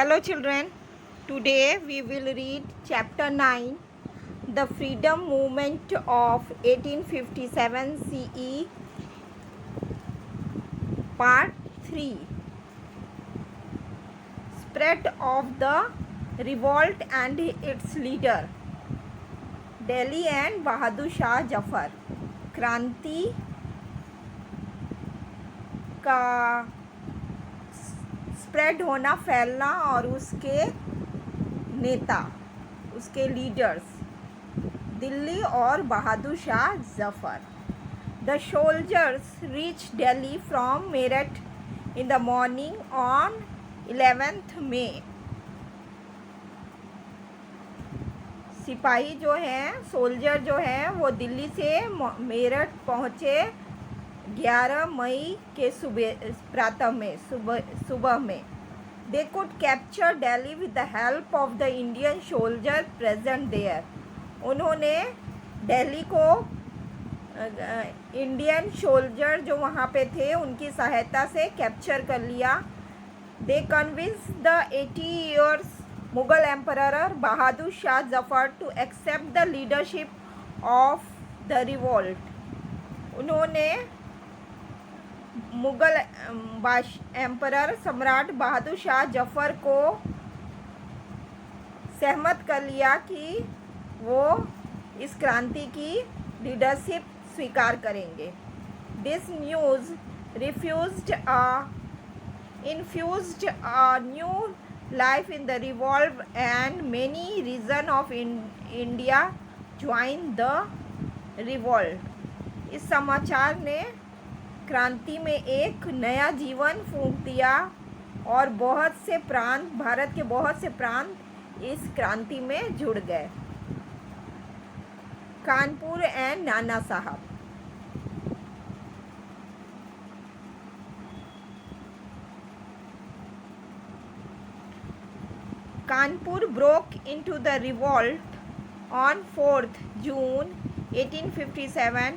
Hello children, today we will read chapter 9, The Freedom Movement of 1857 CE, part 3, Spread of the Revolt and its leader, Delhi and Bahadur Shah Jafar. क्रांति का spread होना, फैलना और उसके नेता, उसके leaders, Delhi और बहादुर Shah Zafar. The soldiers reached Delhi from Meerut in the morning on 11th May. सिपाही जो हैं, सोल्जर जो हैं, वो दिल्ली से मेरठ पहुँचे 11 मई के प्रातः में, सुबह में. They could capture Delhi with the help of the Indian soldier present there. उन्होंने दिल्ली को इंडियन सोल्जर जो वहाँ पे थे उनकी सहायता से कैप्चर कर लिया. They convinced the 80 years Mughal Emperor Bahadur Shah Zafar to accept the leadership of the revolt. उन्होंने मुगल एम्परर सम्राट बहादुर शाह जफर को सहमत कर लिया कि वो इस क्रांति की लीडरशिप स्वीकार करेंगे. This news infused a new life in the revolt and many regions of India joined the revolt. इस समाचार ने क्रांति में एक नया जीवन फूंक दिया और बहुत से प्रांत, भारत के बहुत से प्रांत इस क्रांति में जुड़ गए. कानपुर एंड नाना साहब. Kanpur broke into the revolt on 4th June 1857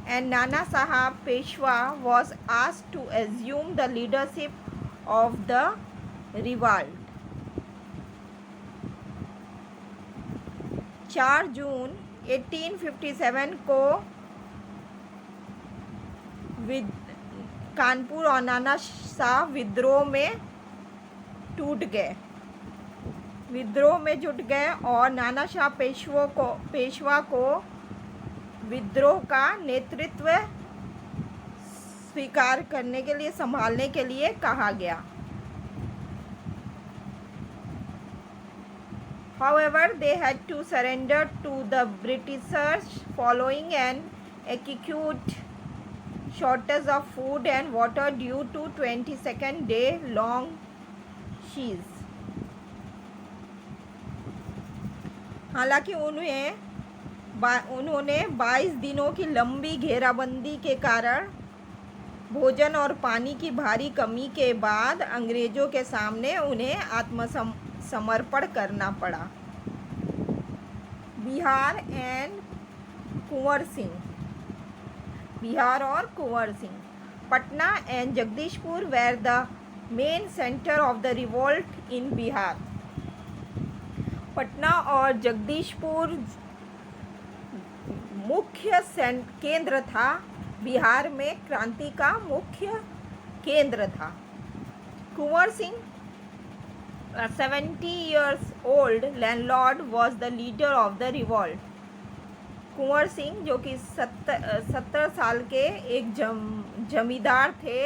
and Nana Sahab Peshwa was asked to assume the leadership of the revolt. 4 जून 1857 को कानपुर और नाना साहब विद्रोह में जुट गए और नाना शाह पेशवा को विद्रोह का नेतृत्व स्वीकार करने के लिए, संभालने के लिए कहा गया. However, they had to surrender to the Britishers following an acute shortage of food and water due to 22nd day long siege. हालांकि उन्होंने 22 दिनों की लंबी घेराबंदी के कारण भोजन और पानी की भारी कमी के बाद अंग्रेज़ों के सामने उन्हें आत्मसमर्पण करना पड़ा. बिहार और Kunwar Singh. Patna and Jagdishpur were the main centre of the revolt in Bihar. Patna और जगदीशपुर मुख्य केंद्र था. बिहार में क्रांति का मुख्य केंद्र था. Kunwar Singh, 70 years old landlord, was the leader of the revolt. Kunwar Singh जो कि 70 साल के एक जमींदार थे,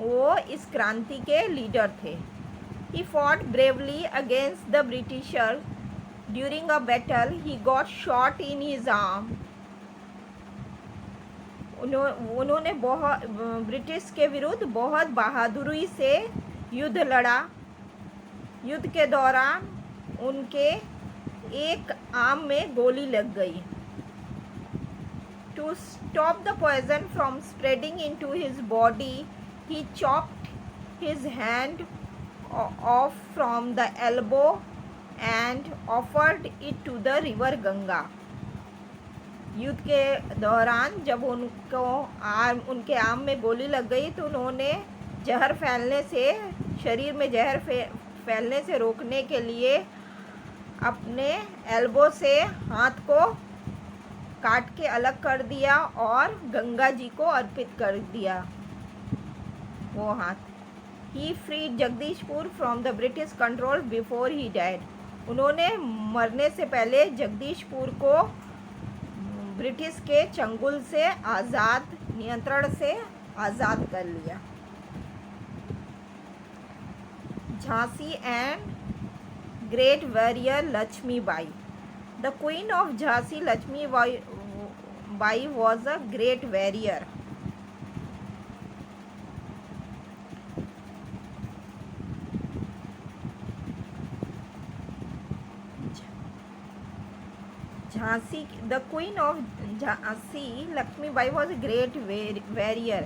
वो इस क्रांति के लीडर थे. He fought bravely against the Britishers. During a battle, he got shot in his arm. उन्होंने ब्रिटिश के विरुद्ध बहुत बहादुरी से युद्ध लड़ा. युद्ध के दौरान उनके एक आर्म में गोली लग गई. To stop the poison from spreading into his body, he chopped his hand off from the elbow and offered it to the river Ganga. युद्ध के दौरान जब उनके आर्म में गोली लग गई तो उन्होंने जहर फैलने से, शरीर में जहर फैलने से रोकने के लिए अपने एल्बो से हाथ को काट के अलग कर दिया और गंगा जी को अर्पित कर दिया वो हाथ। He freed Jagdishpur from the British control before he died. उन्होंने मरने से पहले जगदीशपुर को ब्रिटिश के चंगुल से आज़ाद, नियंत्रण से आज़ाद कर लिया। Jhansi and great warrior Lakshmibai. The queen of Jhansi Lakshmibai was a great warrior. Jhansi the queen of Jhansi Lakshmibai was a great warrior.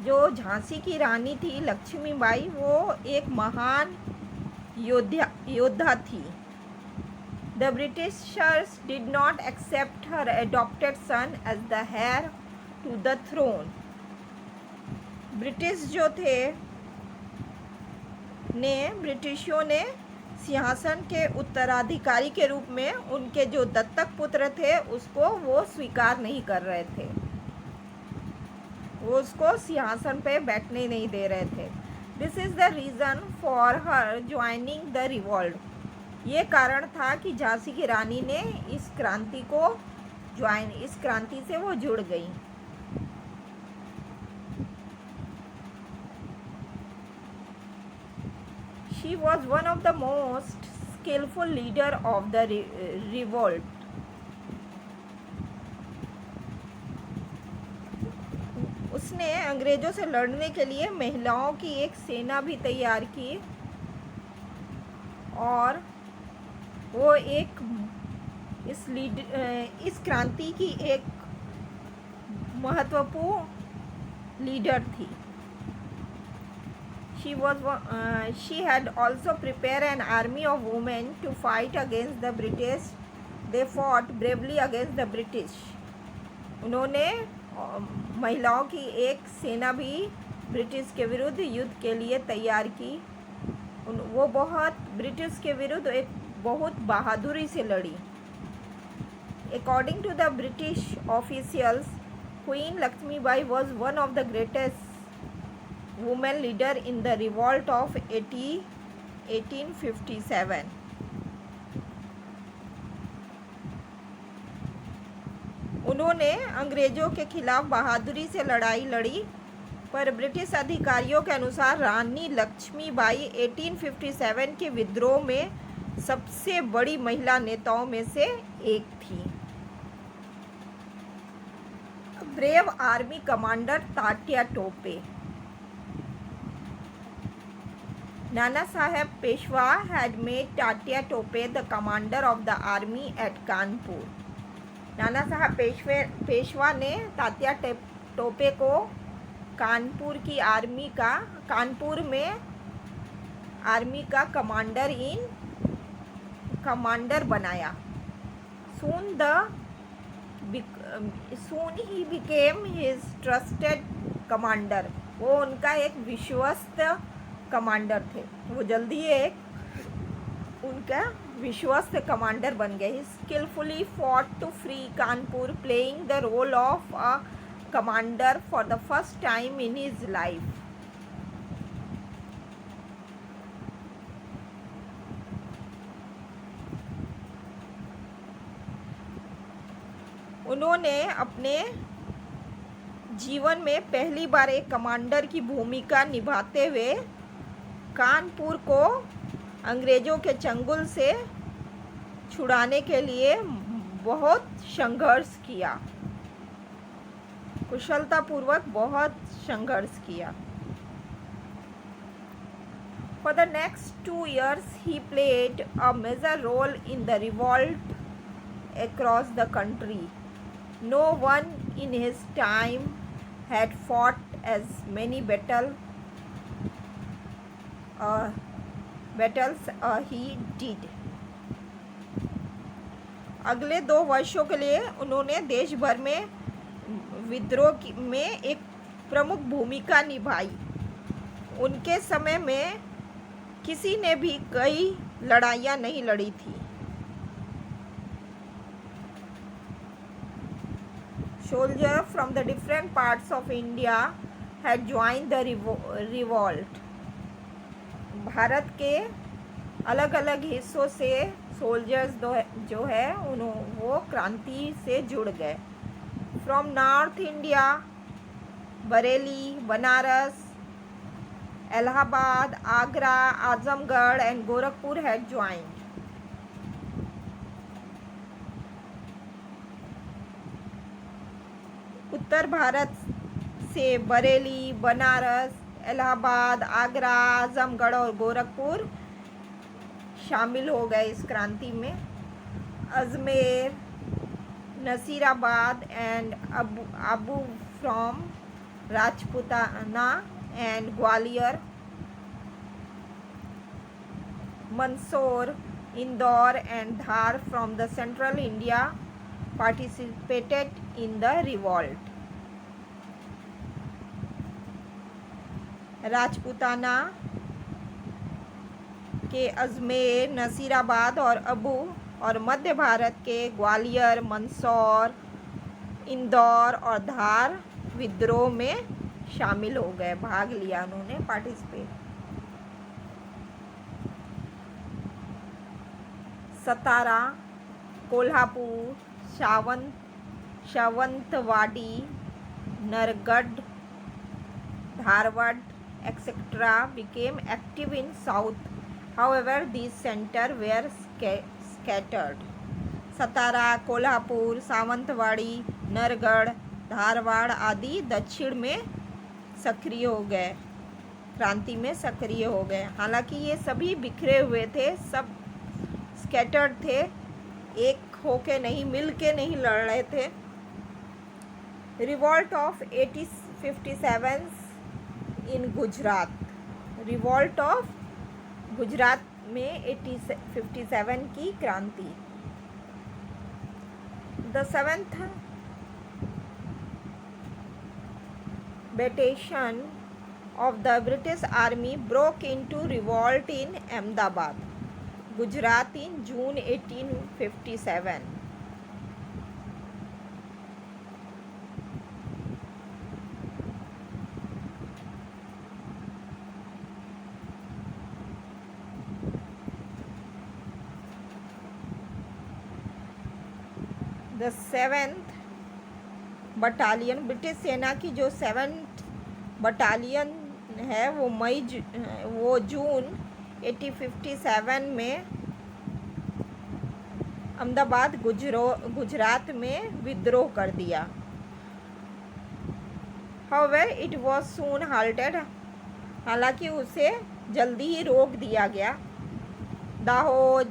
जो झांसी की रानी थी लक्ष्मीबाई, वो एक महान योद्धा थी। The Britishers did not accept her adopted son as the heir to the throne. ब्रिटिशों ने सिंहासन के उत्तराधिकारी के रूप में उनके जो दत्तक पुत्र थे उसको वो स्वीकार नहीं कर रहे थे, वो उसको सिंहासन पे बैठने नहीं दे रहे थे। This is the reason for her joining the revolt. ये कारण था कि झांसी की रानी ने इस क्रांति से वो जुड़ गई। She was one of the most skillful leader of the revolt. उसने अंग्रेजों से लड़ने के लिए महिलाओं की एक सेना भी तैयार की और वो एक इस क्रांति की एक महत्वपूर्ण लीडर थी। She had also prepared an army of women to fight against the British. They fought bravely against the British. उन्होंने महिलाओं की एक सेना भी ब्रिटिश के विरुद्ध युद्ध के लिए तैयार की। वो ब्रिटिश के विरुद्ध एक बहुत बहादुरी से लड़ी। According to the British officials, Queen Lakshmibai was one of the greatest women leader in the revolt of 1857. उन्होंने अंग्रेजों के खिलाफ बहादुरी से लड़ाई लड़ी, पर ब्रिटिश अधिकारियों के अनुसार रानी लक्ष्मीबाई 1857 के विद्रोह में सबसे बड़ी महिला नेताओं में से एक थी। Brave army commander Tatya Tope. Nana Saheb Peshwa had made Tatya Tope the commander of the army at Kanpur. नाना साहब पेशवा ने तात्या टोपे को कानपुर में आर्मी का कमांडर बनाया। Soon he became his trusted commander. वो उनका एक विश्वस्त कमांडर थे, वो जल्दी एक उनका विश्वस्त कमांडर बन गए। He skillfully fought to free Kanpur, playing the role of a commander for the first time in his life. उन्होंने अपने जीवन में पहली बार एक कमांडर की भूमिका निभाते हुए कानपुर को अंग्रेजों के चंगुल से छुड़ाने के लिए बहुत संघर्ष किया, कुशलतापूर्वक बहुत संघर्ष किया। For the next 2 years, he played a major role in the revolt across the country. No one in his time had fought as many battles he did. अगले 2 वर्षों के लिए उन्होंने देश भर में विद्रोह में एक प्रमुख भूमिका निभाई। उनके समय में किसी ने भी कई लड़ाइयाँ नहीं लड़ी थी। Soldiers from the different parts of India had joined the revolt. Bharat के अलग अलग हिस्सों से सोल्जर्स जो है वो क्रांति से जुड़ गए। From north India, Bareilly, Banaras, Allahabad, Agra, Azamgarh and Gorakhpur had joined. उत्तर भारत से बरेली, बनारस, इलाहाबाद, आगरा, आजमगढ़ और गोरखपुर शामिल हो गए इस क्रांति में। Ajmer, Nasirabad and Abu from Rajputana and Gwalior, Mandsaur, Indore and Dhar from the central India participated in the revolt. Rajputana के अजमेर, नसीराबाद और अबू और मध्य भारत के ग्वालियर, मंदसौर, इंदौर और धार विद्रोह में शामिल हो गए, भाग लिया उन्होंने, participate. Satara, Kolhapur, Sawantwadi, Nargarh, Dharwad etc. became active in south. However, these centers were scattered. सतारा, कोल्हापुर, सावंतवाड़ी, नरगढ़, धारवाड़ आदि दक्षिण में सक्रिय हो गए, क्रांति में सक्रिय हो गए। हालांकि ये सभी बिखरे हुए थे, सब स्कैटर्ड थे, एक होके नहीं, मिल के नहीं लड़ रहे थे। Revolt of 1857 in Gujarat, revolt of Gujarat में 1857 की क्रांति। The 7th Battalion of the British Army broke into revolt in Ahmedabad, Gujarat in June 1857. The 7th battalion, British सेना की जो 7th बटालियन है वो जून 1857 में अहमदाबाद गुजरात में विद्रोह कर दिया। However, it was soon halted. हालांकि उसे जल्दी ही रोक दिया गया। Dahod,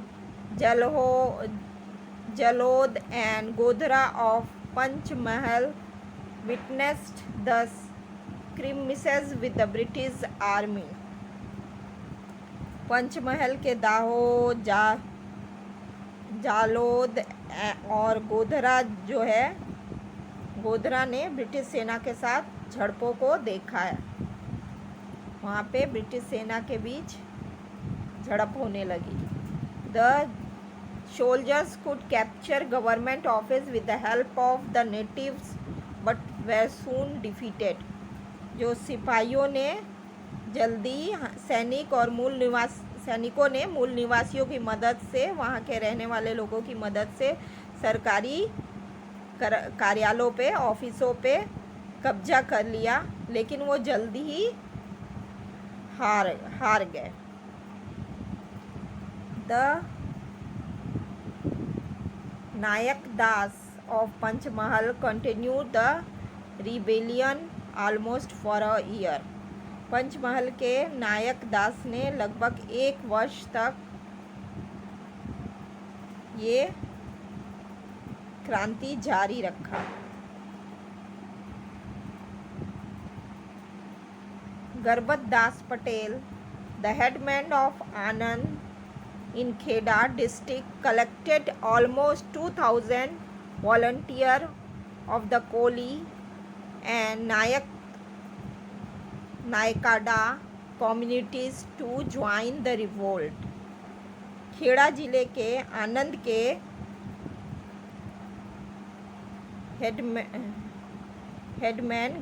Jhalod and Godhra of Panchmahal witnessed the skirmishes with the British Army. Panchmahal के दाहोद, जालोद और गोधरा जो है, गोधरा ने ब्रिटिश सेना के साथ झड़पों को देखा है। वहाँ पे ब्रिटिश सेना के बीच झड़प होने लगी। The soldiers could capture government office with the help of the natives but were soon defeated. जो सिपाहियों ने जल्दी सैनिकों ने मूल निवासियों की मदद से, वहाँ के रहने वाले लोगों की मदद से सरकारी कार्यालयों पे, ऑफिसों पे कब्जा कर लिया, लेकिन वो जल्दी ही हार गए। The Nayak Das of Panchmahal continued the rebellion almost for a year. Panchmahal के नायक दास ने लगभग 1 वर्ष तक ये क्रांति जारी रखा। गरबत दास Patel, the headman of Anand in Kheda district, collected almost 2000 volunteers of the Koli and Nayakada communities to join the revolt. Kheda जिले के आनंद के हेडमैन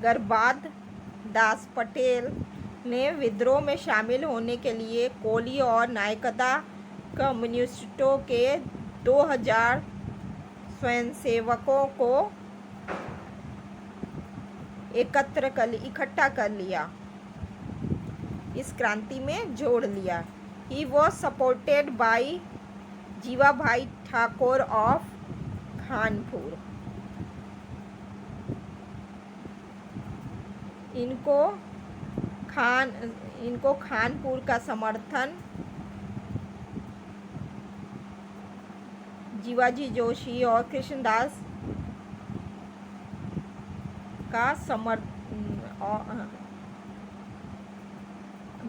गरबाद दास पटेल ने विद्रोह में शामिल होने के लिए कोली और नायकता कम्युनिस्टों के 2000 स्वयंसेवकों को इकट्ठा कर लिया, इस क्रांति में जोड़ लिया। He was supported by Jivabhai Thakur of Khanpur. इनको खानपुर का समर्थन जीवाजी जोशी और कृष्णदास का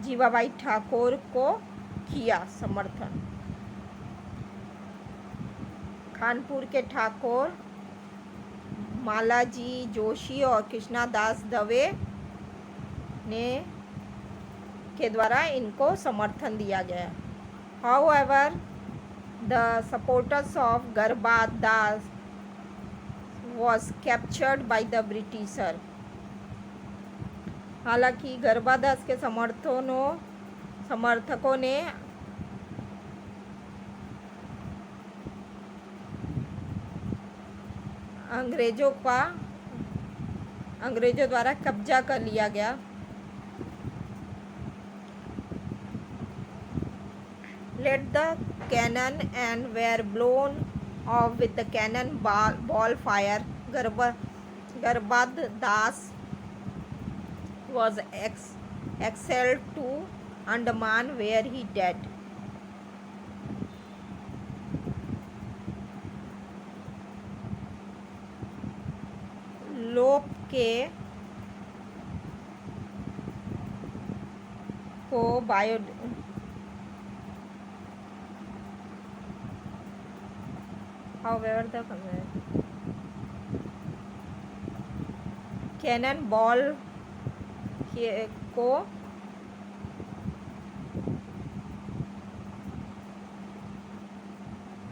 जीवाबाई ठाकुर को किया समर्थन। खानपुर के ठाकुर मालाजी जोशी और कृष्णदास दवे के द्वारा इनको समर्थन दिया गया। However the supporters of Garbad Das was captured by the Britisher. हालांकि गरबादास के समर्थकों ने अंग्रेजों द्वारा कब्जा कर लिया गया। Let the cannon and were blown off with the cannon ball fire. Garbad Das was exiled to Andaman where he died. लोप को however the कैनन बॉल को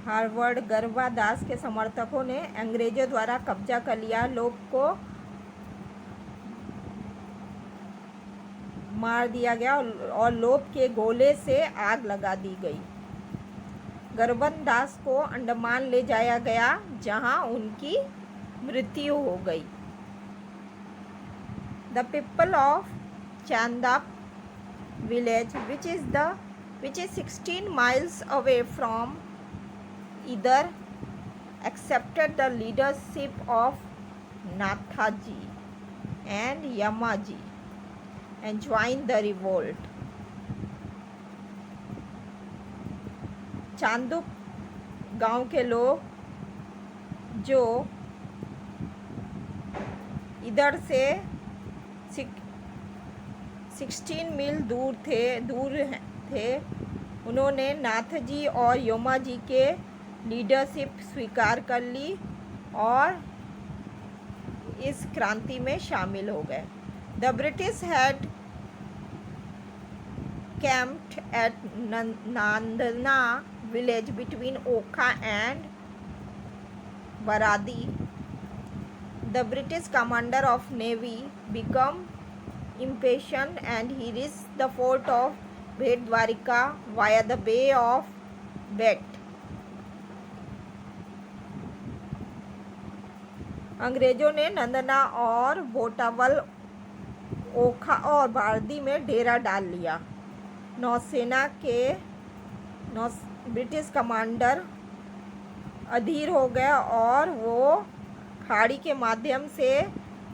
हार्वर्ड गरबादास के समर्थकों ने अंग्रेजों द्वारा कब्जा कर लिया। लोग को मार दिया गया और लोप के गोले से आग लगा दी गई। गरबादास को अंडमान ले जाया गया जहां उनकी मृत्यु हो गई। The people of Chandap village, which is 16 miles away from either, accepted the leadership of Nathaji and Yamaji and joined the revolt. चांदुप गांव के लोग जो इधर से 16 मील दूर थे, उन्होंने नाथजी और योमाजी के लीडरशिप स्वीकार कर ली और इस क्रांति में शामिल हो गए। The British had camped at Nandana village between Okha and Baradi. The British commander of navy became impatient and he reached the fort of Bhetdwarika via the Bay of Bet. अंग्रेजों ने नंदना और बोटावल, ओखा और बारदी में डेरा डाल लिया। नौसेना के ब्रिटिश कमांडर अधीर हो गए और वो खाड़ी के माध्यम से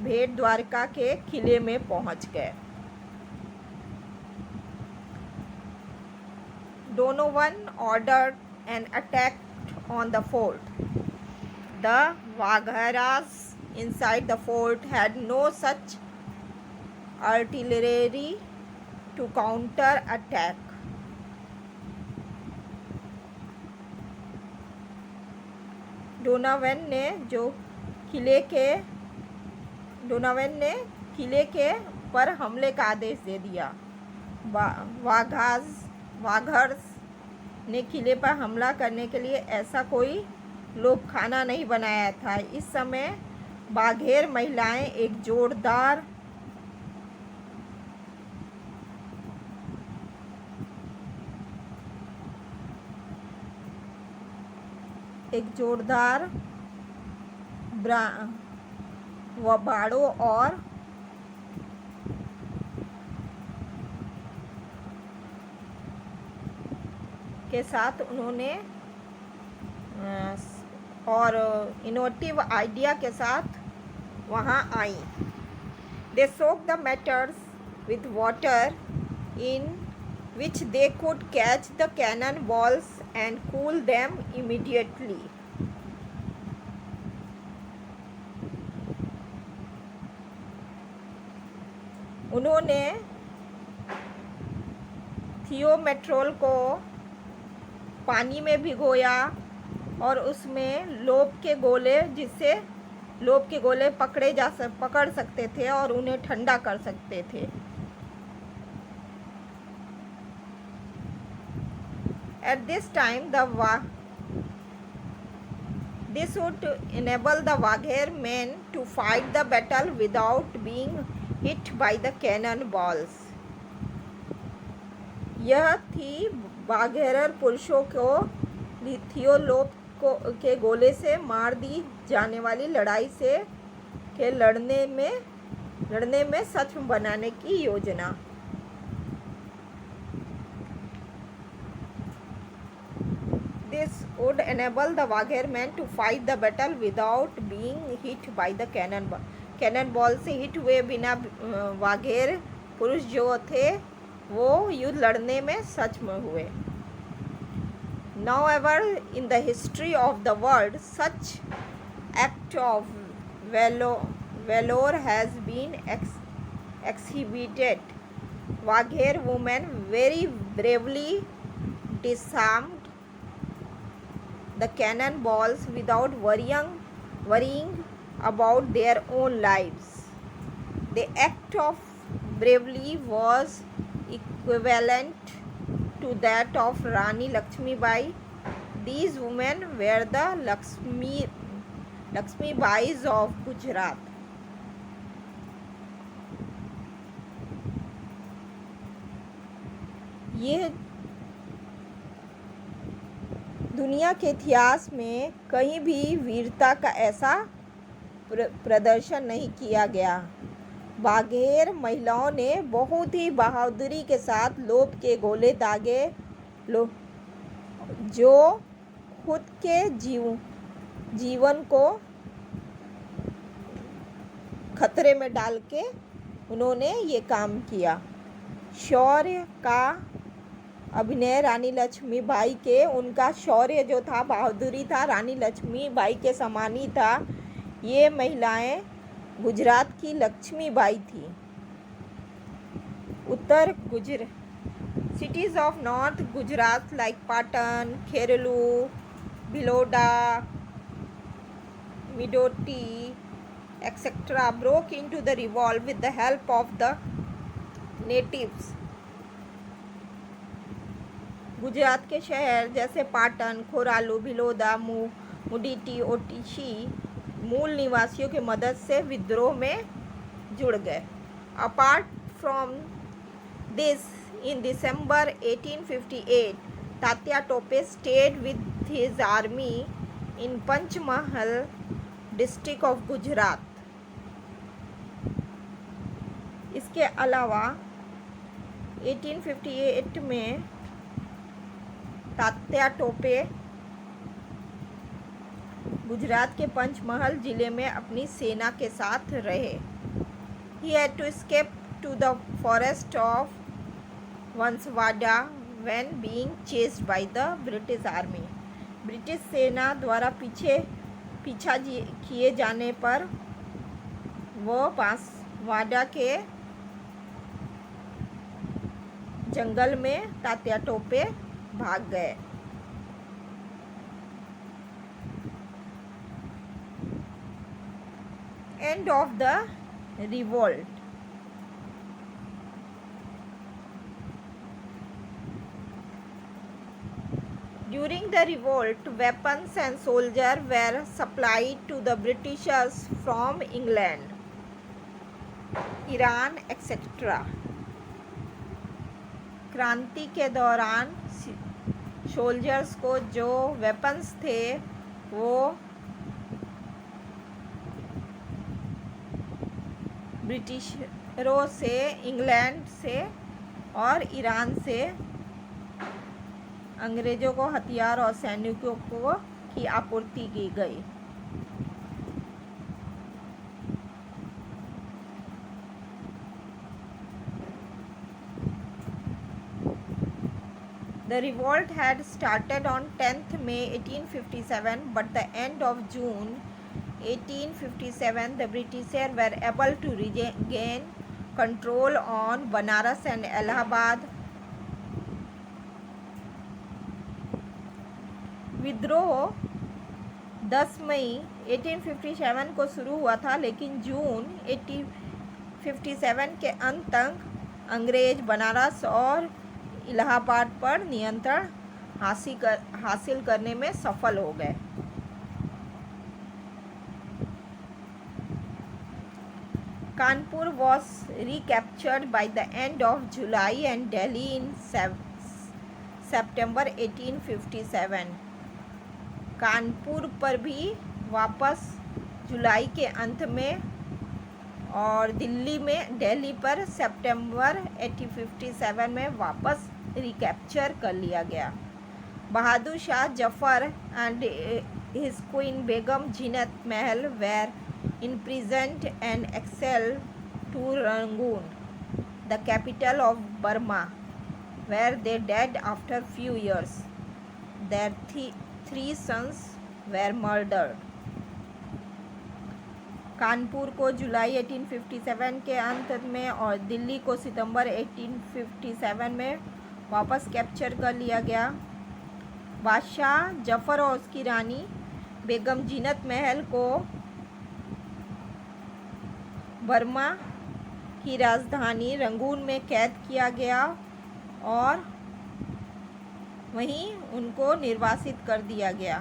भेट द्वारका के किले में पहुंच गए। Donovan ordered an attack on the fort. The Wagharas inside the fort had no such artillery to counter attack. डोनावेन ने किले के पर हमले का आदेश दे दिया। वाघर्स ने किले पर हमला करने के लिए ऐसा कोई लोकखाना नहीं बनाया था। इस समय बाघेर महिलाएं एक जोरदार बाड़ों और के साथ उन्होंने और इनोवेटिव आइडिया के साथ वहाँ आई। They soak the metals with water in which they could catch the cannon balls and cool them immediately. उन्होंने थियोमेट्रोल को पानी में भिगोया और उसमें लोप के गोले, जिससे लोप के गोले पकड़ सकते थे और उन्हें ठंडा कर सकते थे। At this time, this would enable the Wagher men to fight the battle without being hit by the cannon balls. यह थी बाघेरर पुरुषों को थियोलोप के गोले से मार दी जाने वाली लड़ाई से के लड़ने में सक्षम बनाने की योजना। This would enable the Wagher men to fight the battle without being hit by the cannonball से हिट हुए बिना वाघेर पुरुष जो थे वो युद्ध लड़ने में सक्षम हुए। However, in the history of the world, such act of valor has been exhibited. Wagher women very bravely disarmed the cannonballs without worrying about their own lives. The act of bravery was equivalent to that of Rani Lakshmibai. These women were the Lakshmibais of Gujarat. ये दुनिया के इतिहास में कहीं भी वीरता का ऐसा प्रदर्शन नहीं किया गया। बाघेर महिलाओं ने बहुत ही बहादुरी के साथ लोप के गोले दागे जो खुद के जीवन को खतरे में डाल के उन्होंने ये काम किया। शौर्य का अभिनय रानी लक्ष्मीबाई के, उनका शौर्य जो था, बहादुरी था, रानी लक्ष्मीबाई के समान ही था। ये महिलाएं गुजरात की लक्ष्मीबाई थी। उत्तर cities of North Gujarat like Patan, Kherelu, Biloda, Midoti, etc. broke into the revolt with the help of the natives. Gujarat के शहर जैसे पाटन, खोरालू, भिलोदा, मुडीटी, ओटिशी मूल निवासियों की मदद से विद्रोह में जुड़ गए। Apart from this, in December 1858, Tatya Tope stayed with his army in Panchmahal district of Gujarat. इसके अलावा 1858 में तात्या टोपे गुजरात के पंचमहल जिले में अपनी सेना के साथ रहे। He had to escape to the forest of वंसवाड़ा when being chased by the British Army. British सेना द्वारा पीछा किए जाने पर वो बांसवाड़ा के जंगल में तात्या टोपे भाग गए। End of the revolt. During the revolt, weapons and soldiers were supplied to the Britishers from England, Iran etcetera. क्रांति के दौरान सोल्जर्स को जो वेपन्स थे वो ब्रिटिशरों से, इंग्लैंड से और ईरान से अंग्रेज़ों को हथियार और सैनिकों को की आपूर्ति की गई। The revolt had started on 10th May 1857, but the end of June 1857, the Britishers were able to regain control on Banaras and Allahabad. विद्रोह 10 मई 1857 को शुरू हुआ था, लेकिन जून 1857 के अंत तक अंग्रेज बनारस और इलाहाबाद पर नियंत्रण हासिल करने में सफल हो गए। Kanpur was recaptured by the end of July and Delhi in September 1857. Kanpur पर भी वापस जुलाई के अंत में और दिल्ली पर सितंबर 1857 में वापस रिकैप्चर कर लिया गया। Bahadur Shah Zafar and his queen Begum Zeenat Mahal were imprisoned and exiled to Rangoon, the capital of Burma, where they died after few years. Their three sons were murdered. Kanpur को जुलाई 1857 के अंत में और दिल्ली को सितंबर 1857 में वापस कैप्चर कर लिया गया। बादशाह जफर और उसकी रानी बेगम जीनत महल को बर्मा की राजधानी रंगून में कैद किया गया और वहीं उनको निर्वासित कर दिया गया,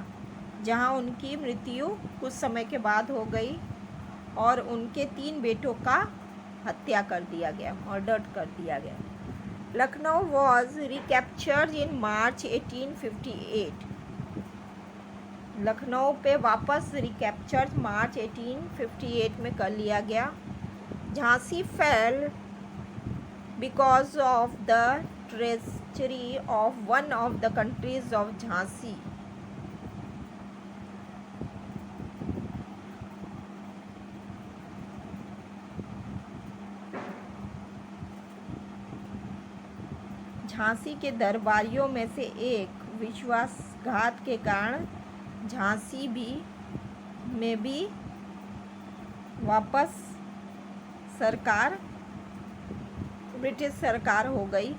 जहां उनकी मृत्यु कुछ समय के बाद हो गई और उनके 3 बेटों का हत्या कर दिया गया, मर्डर कर दिया गया। लखनऊ वॉज रिकैप्चर्ड इन मार्च 1858। लखनऊ पे वापस रिकैप्चर मार्च 1858 में कर लिया गया। Jhansi fail because of the treachery of one of the countries of Jhansi. Jhansi के दरबारियों में से एक विश्वासघात के कारण झांसी में भी वापस ब्रिटिश सरकार हो गई,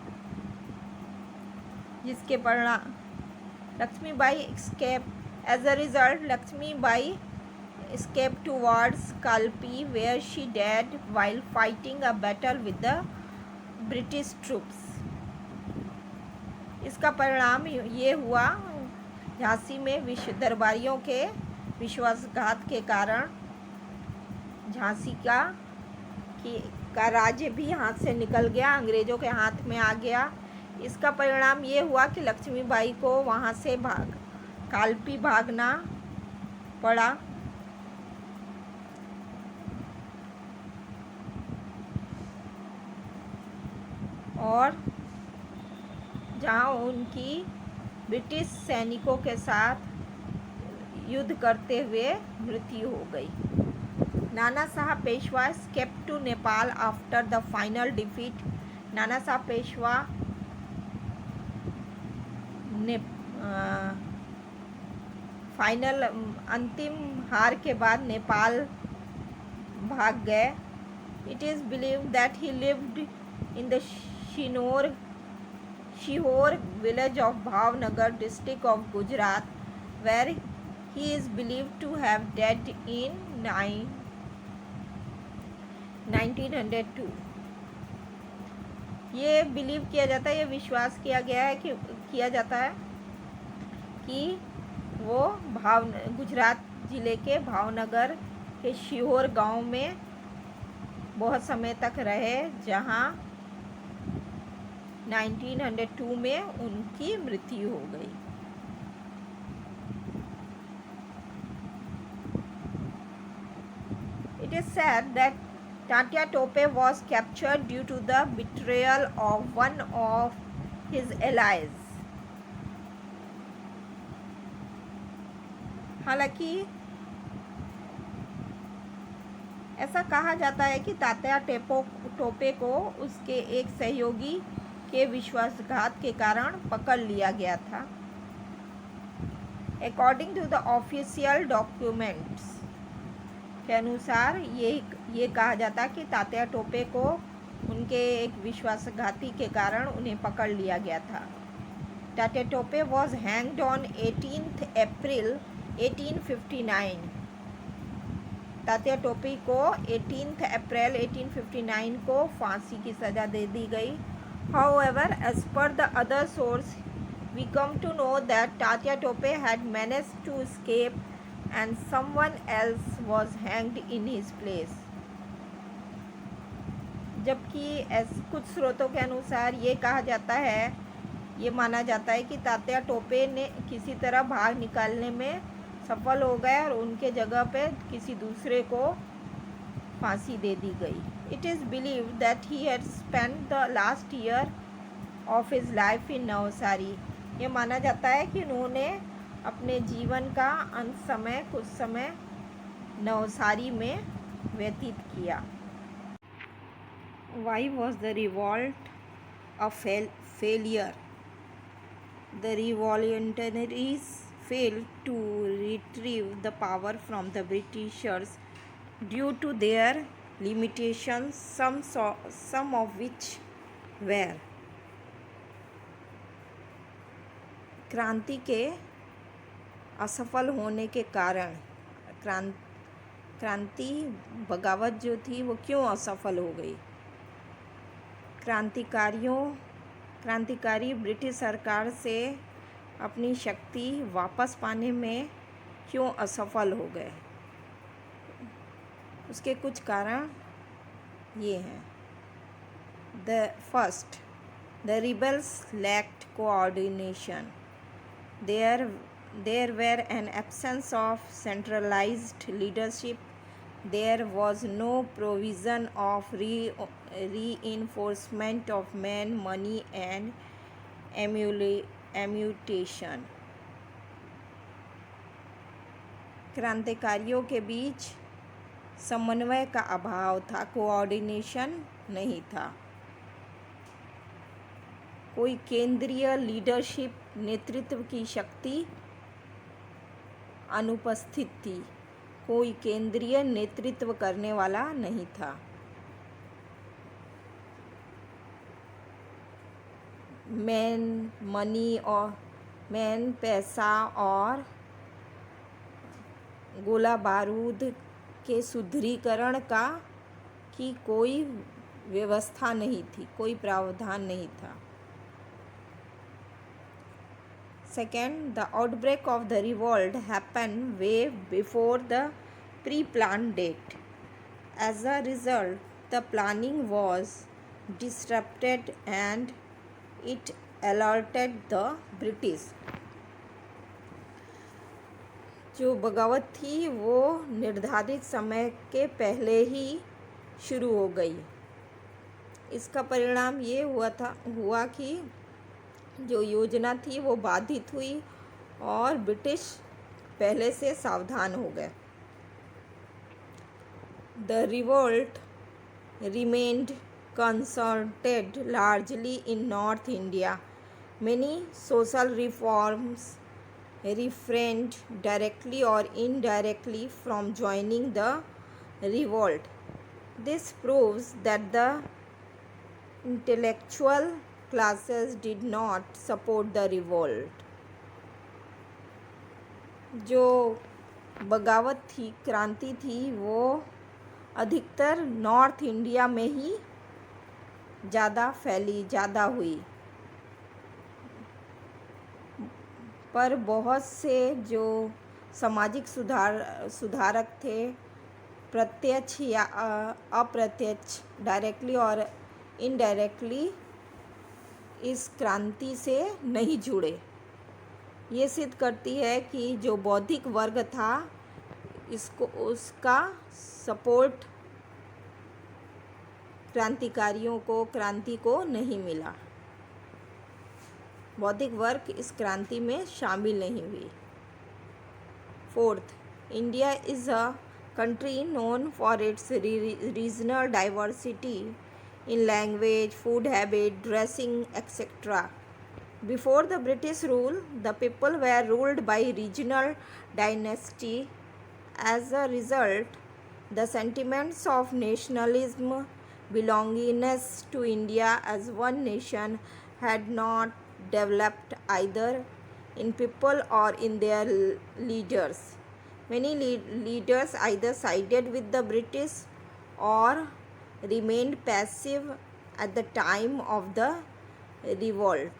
जिसके परिणाम Lakshmibai escape. As a result Lakshmibai escaped towards Kalpi, where she died while fighting a battle with the British troops. इसका परिणाम ये हुआ, झांसी में दरबारियों के विश्वासघात के कारण झांसी का राज्य भी हाथ से निकल गया, अंग्रेज़ों के हाथ में आ गया। इसका परिणाम ये हुआ कि लक्ष्मीबाई को वहाँ से कालपी भागना पड़ा। और जहाँ उनकी ब्रिटिश सैनिकों के साथ युद्ध करते हुए मृत्यु हो गई। नाना साहब Peshwa escaped to Nepal after the final defeat. नाना साहब पेशवा फाइनल अंतिम हार के बाद नेपाल भाग गए। It is believed that he lived in the Shihor village of Bhavnagar district of Gujarat, where he is believed to have died in 1902। ये believe किया जाता है, ये विश्वास किया जाता है कि वो गुजरात ज़िले के भावनगर के शिहोर गांव में बहुत समय तक रहे, जहां 1902 में उनकी मृत्यु हो गई। It is said that Tatya Tope was captured due to the betrayal of one of his allies. हालांकि ऐसा कहा जाता है कि तात्या टोपे को उसके एक सहयोगी के विश्वासघात के कारण पकड़ लिया गया था। According to the official documents के अनुसार ये कहा जाता कि तात्या टोपे को उनके एक विश्वासघाती के कारण उन्हें पकड़ लिया गया था। Tatya Tope was hanged on 18 अप्रैल 1859। तात्या टोपे को 18 अप्रैल 1859 को फांसी की सज़ा दे दी गई। However, as per the other source, we come to know that Tatya Tope had managed to escape and someone else was hanged in his place. जबकि कुछ स्रोतों के अनुसार ये कहा जाता है, ये माना जाता है कि तात्या टोपे ने किसी तरह भाग निकालने में सफल हो गए और उनके जगह पे किसी दूसरे को फांसी दे दी गई। It is believed that he had spent the last year of his life in Navsari. ये माना जाता है कि उन्होंने अपने जीवन का अंत समय कुछ समय नवसारी में व्यतीत किया। Why was the revolt a failure? The revolutionaries failed to retrieve the power from the Britishers due to their limitations, some of which were क्रांति के असफल होने के कारण क्रांति बगावत जो थी वो क्यों असफल हो गई। क्रांतिकारी ब्रिटिश सरकार से अपनी शक्ति वापस पाने में क्यों असफल हो गए। उसके कुछ कारण ये हैं। First, the rebels lacked coordination. There were an absence of centralized leadership. There was no provision of reinforcement of men, money and ammunition. क्रांतिकारियों के बीच समन्वय का अभाव था, कोऑर्डिनेशन नहीं था, कोई केंद्रीय लीडरशिप नेतृत्व की शक्ति अनुपस्थित थी, कोई केंद्रीय नेतृत्व करने वाला नहीं था। पैसा और गोला बारूद के सुदृढ़ीकरण की कोई व्यवस्था नहीं थी, कोई प्रावधान नहीं था। Second, the outbreak of the revolt happened way before the pre-planned date. As a result, the planning was disrupted and it alerted the British. जो बगावत थी वो निर्धारित समय के पहले ही शुरू हो गई। इसका परिणाम ये हुआ कि जो योजना थी वो बाधित हुई और ब्रिटिश पहले से सावधान हो गए। The revolt remained concentrated largely in North India. Many social reforms refrained directly or indirectly from joining the revolt. This proves that the intellectual classes did not support the revolt. जो बगावत थी, क्रांति थी, वो अधिकतर नॉर्थ इंडिया में ही ज़्यादा फैली, ज़्यादा हुई। पर बहुत से जो सामाजिक सुधारक थे, प्रत्यक्ष या अप्रत्यक्ष, डायरेक्टली और इनडायरेक्टली, इस क्रांति से नहीं जुड़े। ये सिद्ध करती है कि जो बौद्धिक वर्ग था, इसको उसका सपोर्ट क्रांति को नहीं मिला। बौद्धिक वर्ग इस क्रांति में शामिल नहीं हुई। Fourth, India is a country known for its regional diversity in language, food habit, dressing, etc. Before the British rule, the people were ruled by regional dynasty. As a result, the sentiments of nationalism, belongingness to India as one nation, had not developed either in people or in their leaders. Many leaders either sided with the British or remained passive at the time of the revolt.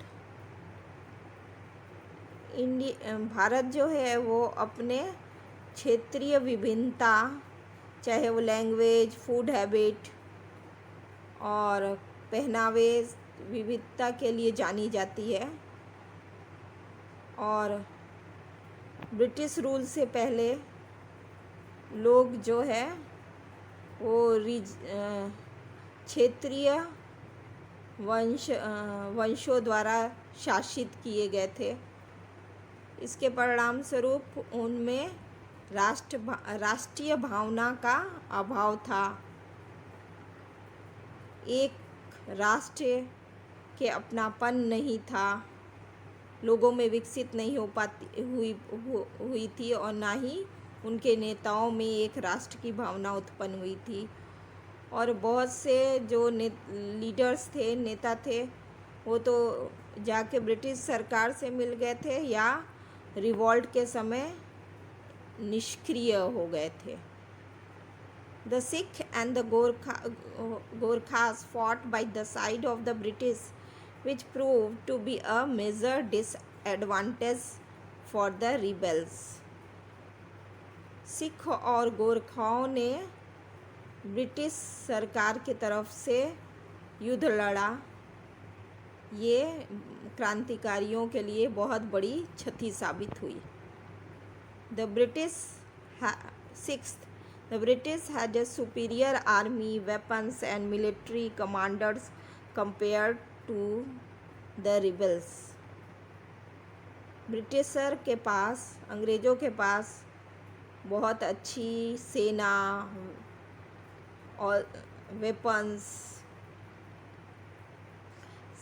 Bharat जो है वो अपने क्षेत्रीय विभिन्नता, चाहे वो language, food habit और पहनावे विविधता के लिए जानी जाती है। और ब्रिटिश रूल से पहले लोग जो है वो क्षेत्रीय वंशों द्वारा शासित किए गए थे। इसके परिणाम स्वरूप उनमें राष्ट्रीय भावना का अभाव था। एक राष्ट्र के अपनापन नहीं था, लोगों में विकसित नहीं हुई थी और ना ही उनके नेताओं में एक राष्ट्र की भावना उत्पन्न हुई थी। और बहुत से जो लीडर्स थे, नेता थे, वो तो जाके ब्रिटिश सरकार से मिल गए थे या रिवॉल्ट के समय निष्क्रिय हो गए थे। The Sikh and the Gorkhas fought by the side of the British, which proved to be a major disadvantage for the rebels. Sikh और गोरखाओं ने ब्रिटिश सरकार की तरफ से युद्ध लड़ा। ये क्रांतिकारियों के लिए बहुत बड़ी क्षति साबित हुई। The British had a superior army, weapons and military commanders compared to the rebels. Britisher के पास, अंग्रेज़ों के पास बहुत अच्छी सेना और वेपन्स,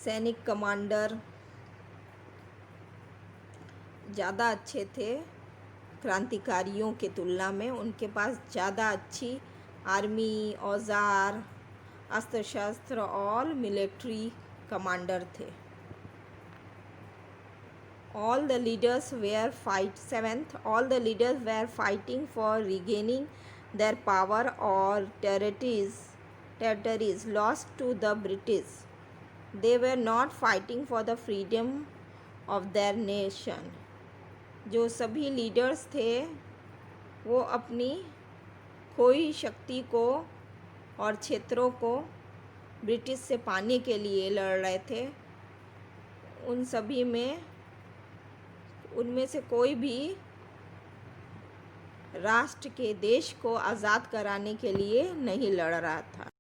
सैनिक कमांडर ज़्यादा अच्छे थे। क्रांतिकारियों के तुलना में उनके पास ज़्यादा अच्छी आर्मी, औजार, अस्त्र शस्त्र और मिलिट्री कमांडर थे। All the leaders were fighting for regaining their power or territories lost to the British. They were not fighting for the freedom of their nation. जो सभी लीडर्स थे वो अपनी खोई शक्ति को और क्षेत्रों को ब्रिटिश से पाने के लिए लड़ रहे थे। उनमें से कोई भी राष्ट्र के देश को आज़ाद कराने के लिए नहीं लड़ रहा था।